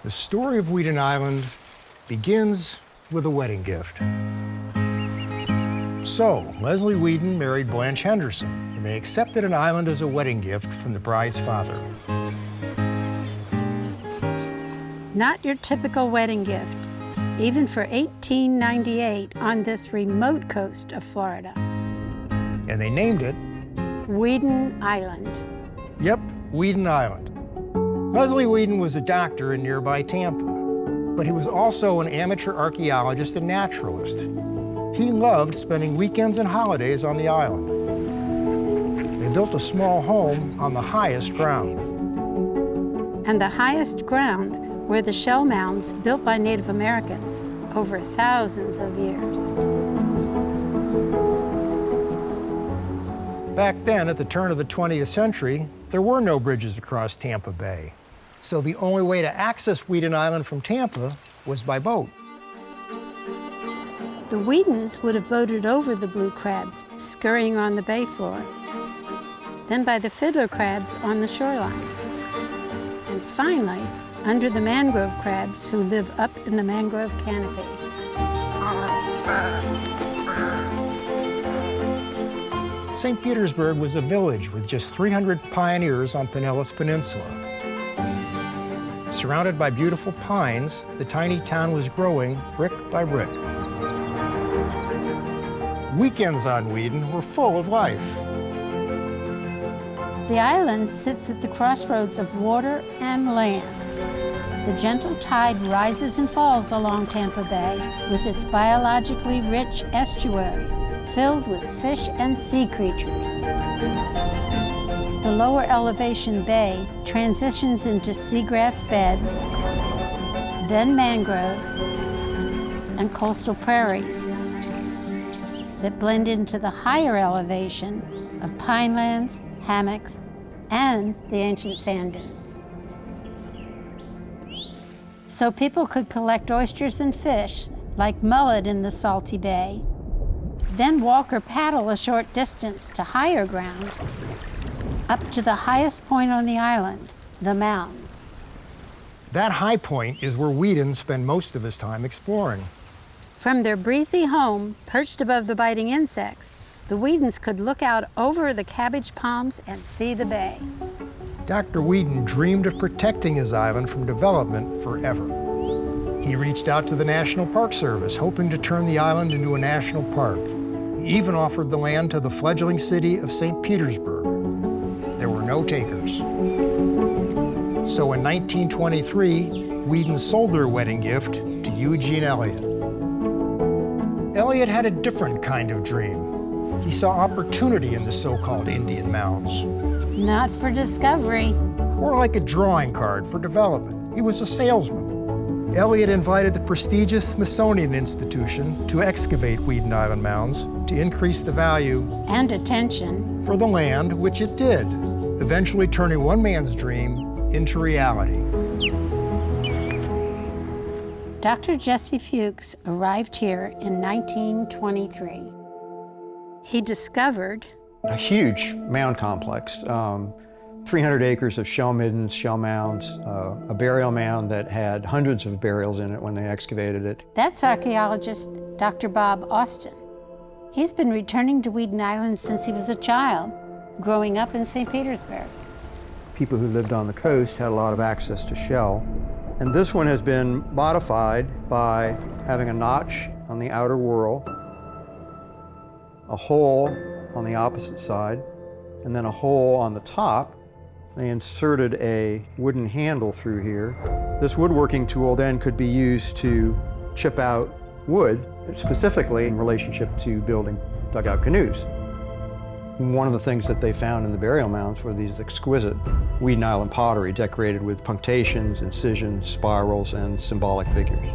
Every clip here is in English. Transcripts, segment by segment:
The story of Weedon Island begins with a wedding gift. So, Leslie Weedon married Blanche Henderson, and they accepted an island as a wedding gift from the bride's father. Not your typical wedding gift, even for 1898 on this remote coast of Florida. And they named it Weedon Island. Yep, Weedon Island. Leslie Weedon was a doctor in nearby Tampa, but he was also an amateur archaeologist and naturalist. He loved spending weekends and holidays on the island. They built a small home on the highest ground. And the highest ground were the shell mounds built by Native Americans over thousands of years. Back then, at the turn of the 20th century, there were no bridges across Tampa Bay. So the only way to access Weedon Island from Tampa was by boat. The Weedons would have boated over the blue crabs, scurrying on the bay floor, then by the fiddler crabs on the shoreline, and finally, under the mangrove crabs who live up in the mangrove canopy. St. Petersburg was a village with just 300 pioneers on Pinellas Peninsula. Surrounded by beautiful pines, the tiny town was growing brick by brick. Weekends on Weedon were full of life. The island sits at the crossroads of water and land. The gentle tide rises and falls along Tampa Bay with its biologically rich estuary filled with fish and sea creatures. The lower elevation bay transitions into seagrass beds, then mangroves, and coastal prairies that blend into the higher elevation of pinelands, hammocks, and the ancient sand dunes. So people could collect oysters and fish like mullet in the salty bay, then walk or paddle a short distance to higher ground, up to the highest point on the island, the mounds. That high point is where Weedon spent most of his time exploring. From their breezy home, perched above the biting insects, the Weedons could look out over the cabbage palms and see the bay. Dr. Weedon dreamed of protecting his island from development forever. He reached out to the National Park Service, hoping to turn the island into a national park. He even offered the land to the fledgling city of St. Petersburg. There were no takers. So in 1923, Weedon sold their wedding gift to Eugene Elliott. Elliott had a different kind of dream. He saw opportunity in the so-called Indian mounds. Not for discovery. More like a drawing card for development. He was a salesman. Elliott invited the prestigious Smithsonian Institution to excavate Weedon Island mounds to increase the value and attention for the land, which it did, eventually turning one man's dream into reality. Dr. Jesse Fuchs arrived here in 1923. He discovered a huge mound complex, 300 acres of shell middens, shell mounds, a burial mound that had hundreds of burials in it when they excavated it. That's archaeologist Dr. Bob Austin. He's been returning to Weedon Island since he was a child, growing up in St. Petersburg. People who lived on the coast had a lot of access to shell. And this one has been modified by having a notch on the outer whorl, a hole on the opposite side, and then a hole on the top. They inserted a wooden handle through here. This woodworking tool then could be used to chip out wood, specifically in relationship to building dugout canoes. One of the things that they found in the burial mounds were these exquisite Weedon Island pottery decorated with punctations, incisions, spirals, and symbolic figures.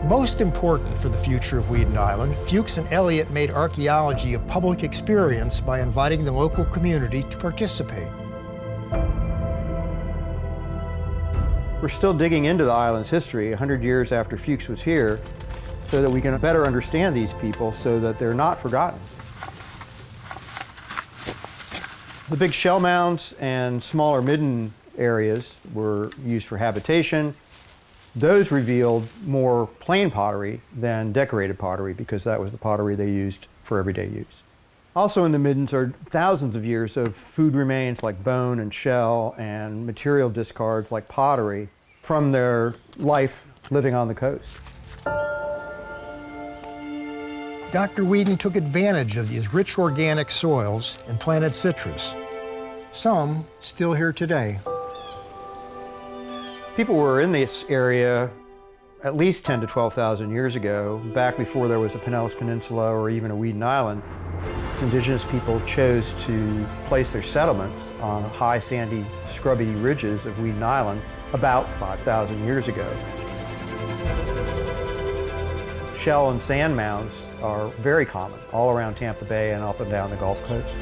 Most important for the future of Weedon Island, Fuchs and Elliott made archaeology a public experience by inviting the local community to participate. We're still digging into the island's history 100 years after Fuchs was here so that we can better understand these people so that they're not forgotten. The big shell mounds and smaller midden areas were used for habitation. Those revealed more plain pottery than decorated pottery because that was the pottery they used for everyday use. Also in the middens are thousands of years of food remains like bone and shell and material discards like pottery from their life living on the coast. Dr. Weedon took advantage of these rich organic soils and planted citrus. Some still here today. People were in this area at least 10 to 12,000 years ago, back before there was a Pinellas Peninsula or even a Weedon Island. Indigenous people chose to place their settlements on high, sandy, scrubby ridges of Weedon Island about 5,000 years ago. Shell and sand mounds are very common all around Tampa Bay and up and down the Gulf Coast.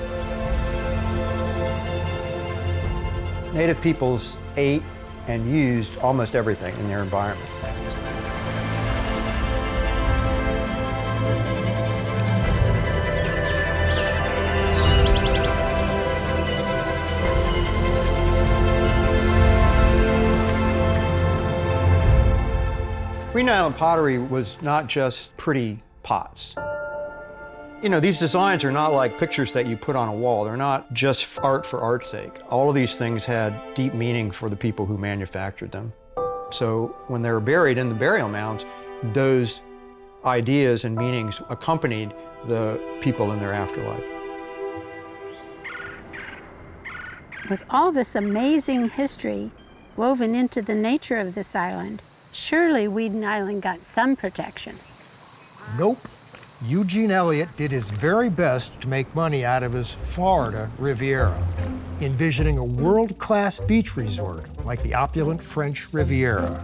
Native peoples ate and used almost everything in their environment. Weedon Island pottery was not just pretty pots. You know, these designs are not like pictures that you put on a wall. They're not just art for art's sake. All of these things had deep meaning for the people who manufactured them. So when they were buried in the burial mounds, those ideas and meanings accompanied the people in their afterlife. With all this amazing history woven into the nature of this island, surely Weedon Island got some protection. Nope. Eugene Elliott did his very best to make money out of his Florida Riviera, envisioning a world-class beach resort like the opulent French Riviera.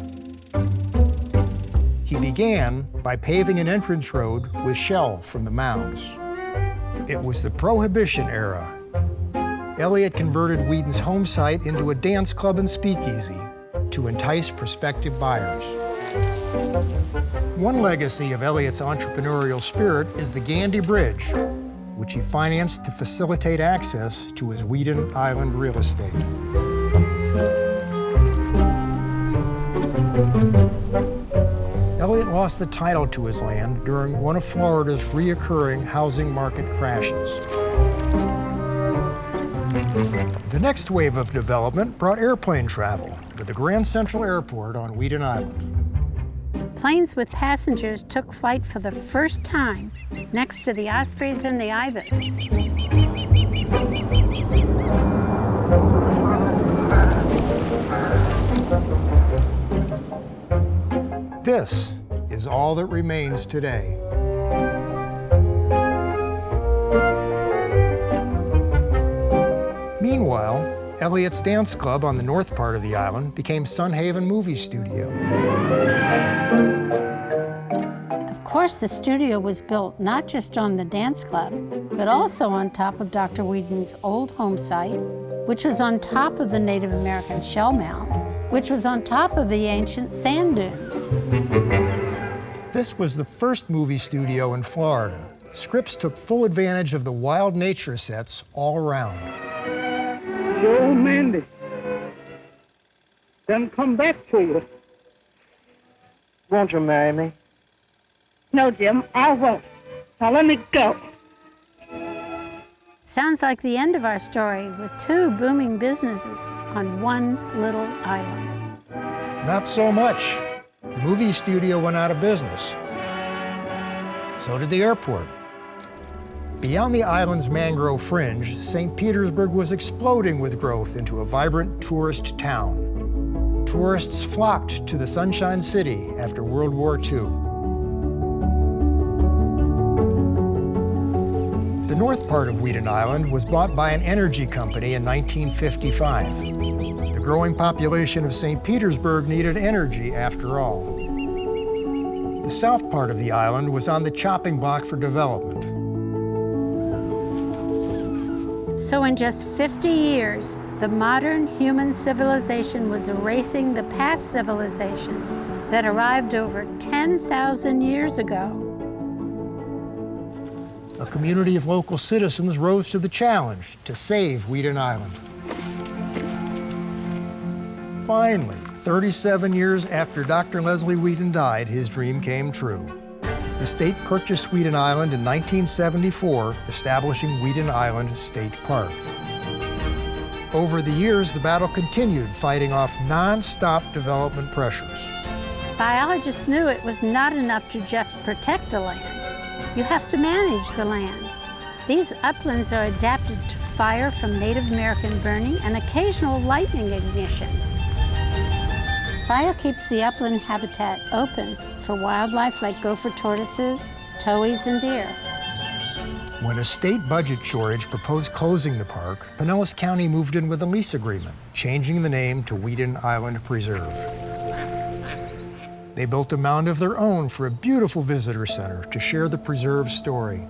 He began by paving an entrance road with shell from the mounds. It was the Prohibition era. Elliott converted Weedon's home site into a dance club and speakeasy to entice prospective buyers. One legacy of Elliott's entrepreneurial spirit is the Gandy Bridge, which he financed to facilitate access to his Weedon Island real estate. Elliott lost the title to his land during one of Florida's reoccurring housing market crashes. The next wave of development brought airplane travel to the Grand Central Airport on Weedon Island. Planes with passengers took flight for the first time next to the ospreys and the ibis. This is all that remains today. Meanwhile, Elliott's dance club on the north part of the island became Sunhaven Movie Studio. Of course, the studio was built not just on the dance club, but also on top of Dr. Weedon's old home site, which was on top of the Native American shell mound, which was on top of the ancient sand dunes. This was the first movie studio in Florida. Scripps took full advantage of the wild nature sets all around. Joe Mandy, then come back to you. Won't you marry me? No, Jim, I won't. Now let me go. Sounds like the end of our story with two booming businesses on one little island. Not so much. The movie studio went out of business. So did the airport. Beyond the island's mangrove fringe, St. Petersburg was exploding with growth into a vibrant tourist town. Tourists flocked to the Sunshine City after World War II. The north part of Weedon Island was bought by an energy company in 1955. The growing population of St. Petersburg needed energy after all. The south part of the island was on the chopping block for development. So in just 50 years, the modern human civilization was erasing the past civilization that arrived over 10,000 years ago. A community of local citizens rose to the challenge to save Weedon Island. Finally, 37 years after Dr. Leslie Weedon died, his dream came true. The state purchased Weedon Island in 1974, establishing Weedon Island State Park. Over the years, the battle continued, fighting off non-stop development pressures. Biologists knew it was not enough to just protect the land. You have to manage the land. These uplands are adapted to fire from Native American burning and occasional lightning ignitions. Fire keeps the upland habitat open for wildlife like gopher tortoises, towhees, and deer. When a state budget shortage proposed closing the park, Pinellas County moved in with a lease agreement, changing the name to Weedon Island Preserve. They built a mound of their own for a beautiful visitor center to share the preserve's story.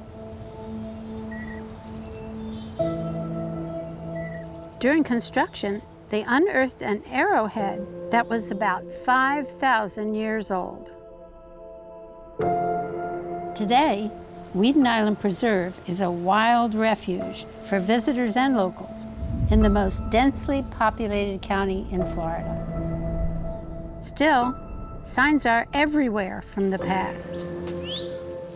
During construction, they unearthed an arrowhead that was about 5,000 years old. Today, Weedon Island Preserve is a wild refuge for visitors and locals in the most densely populated county in Florida. Still, signs are everywhere from the past.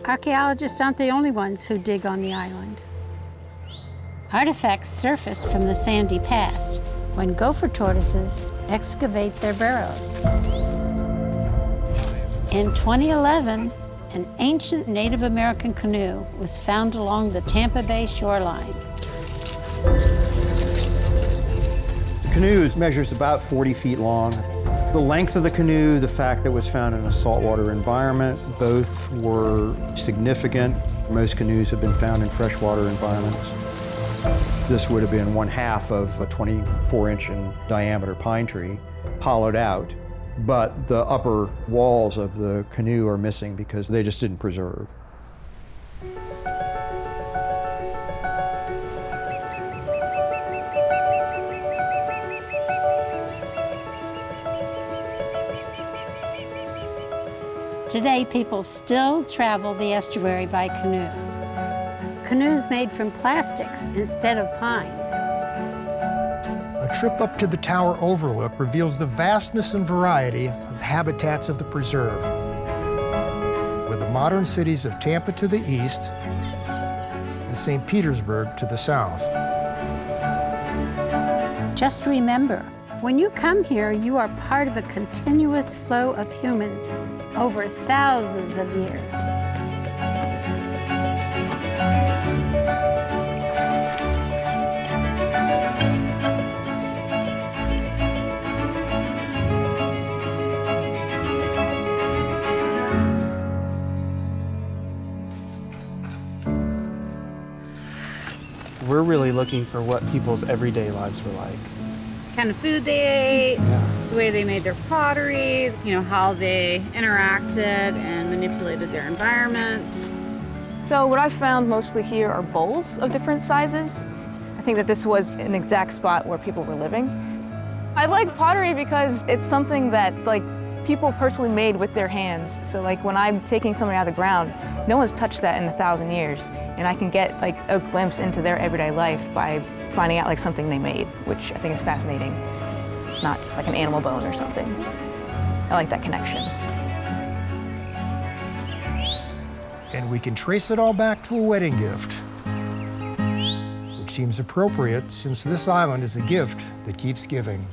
Archaeologists aren't the only ones who dig on the island. Artifacts surface from the sandy past when gopher tortoises excavate their burrows. In 2011, an ancient Native American canoe was found along the Tampa Bay shoreline. The canoe measures about 40 feet long. The length of the canoe, the fact that it was found in a saltwater environment, both were significant. Most canoes have been found in freshwater environments. This would have been 1/2 of a 24-inch in diameter pine tree, hollowed out, but the upper walls of the canoe are missing because they just didn't preserve. Today, people still travel the estuary by canoe. Canoes made from plastics instead of pines. A trip up to the tower overlook reveals the vastness and variety of habitats of the preserve, with the modern cities of Tampa to the east and St. Petersburg to the south. Just remember, when you come here, you are part of a continuous flow of humans over thousands of years. We're really looking for what people's everyday lives were like. Kind of food they ate, the way they made their pottery, how they interacted and manipulated their environments. So what I've found mostly here are bowls of different sizes. I think that this was an exact spot where people were living. I like pottery because it's something that people personally made with their hands. So when I'm taking something out of the ground, no one's touched that in 1,000 years. And I can get a glimpse into their everyday life by finding out something they made, which I think is fascinating. It's not just an animal bone or something. I like that connection. And we can trace it all back to a wedding gift, which seems appropriate since this island is a gift that keeps giving.